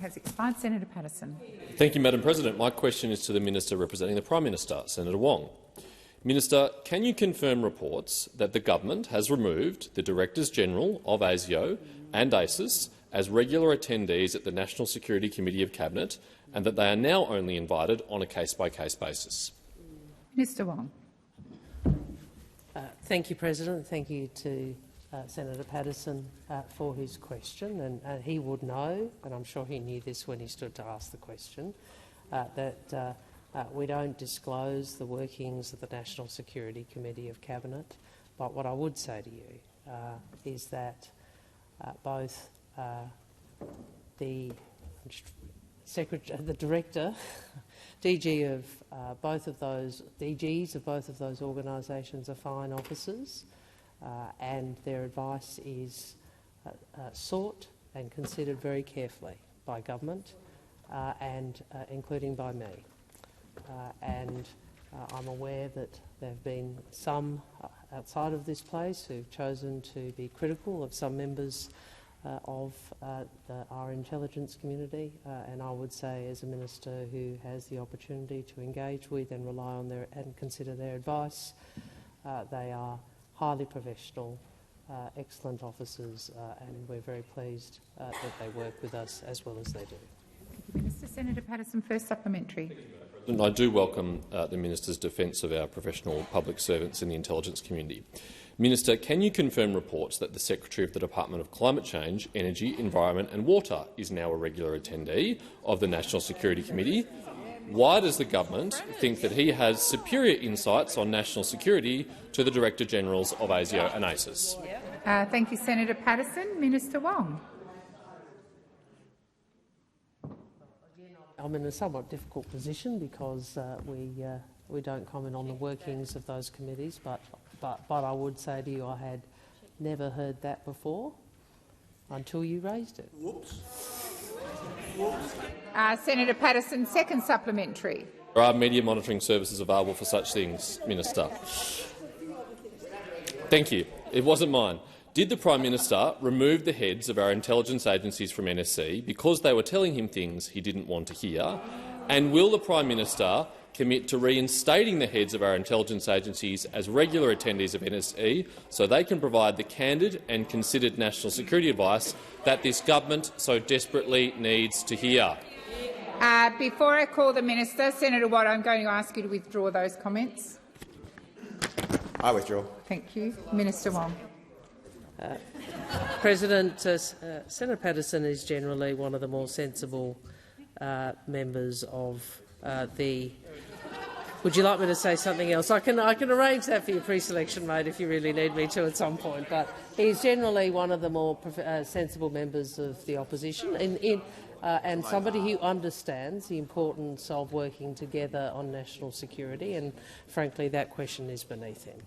Has expired. Senator Patterson. Thank you, Madam President. My question is to the Minister representing the Prime Minister, Senator Wong. Minister, can you confirm reports that the government has removed the Directors-General of ASIO and ACIS as regular attendees at the National Security Committee of Cabinet and that they are now only invited on a case-by-case basis? Minister Wong. Thank you, President. Thank you to Senator Patterson for his question. And he would know, and I'm sure he knew this when he stood to ask the question, that we don't disclose the workings of the National Security Committee of Cabinet. But what I would say to you is that both the Director, DG of both of those DGs of both of those organisations are fine officers, and their advice is sought and considered very carefully by government, and including by me. I'm aware that there have been some outside of this place who've chosen to be critical of some members of our intelligence community, and I would say, as a minister who has the opportunity to engage with and rely on their and consider their advice, they are highly professional, excellent officers, and we're very pleased that they work with us as well as they do. Thank you, Minister. Senator Patterson, first supplementary. I do welcome the Minister's defence of our professional public servants in the intelligence community. Minister, can you confirm reports that the Secretary of the Department of Climate Change, Energy, Environment and Water is now a regular attendee of the National Security Committee? Why does the government think that he has superior insights on national security to the Director-Generals of ASIO and ACIS? Thank you, Senator Patterson. Minister Wong. I'm in a somewhat difficult position because we don't comment on the workings of those committees, but I would say to you I had never heard that before until you raised it. Whoops. Senator Patterson, second supplementary. There are media monitoring services available for such things, Minister. Thank you. It wasn't mine. Did the Prime Minister remove the heads of our intelligence agencies from NSC because they were telling him things he didn't want to hear? And will the Prime Minister commit to reinstating the heads of our intelligence agencies as regular attendees of NSC so they can provide the candid and considered national security advice that this government so desperately needs to hear? Before I call the Minister, Senator Watt, I'm going to ask you to withdraw those comments. I withdraw. Thank you. Minister Wong. President, Senator Patterson is generally one of the more sensible members of the. Would you like me to say something else? I can arrange that for your pre-selection, mate, if you really need me to at some point. But he's generally one of the more sensible members of the opposition, and somebody who understands the importance of working together on national security. And frankly, that question is beneath him.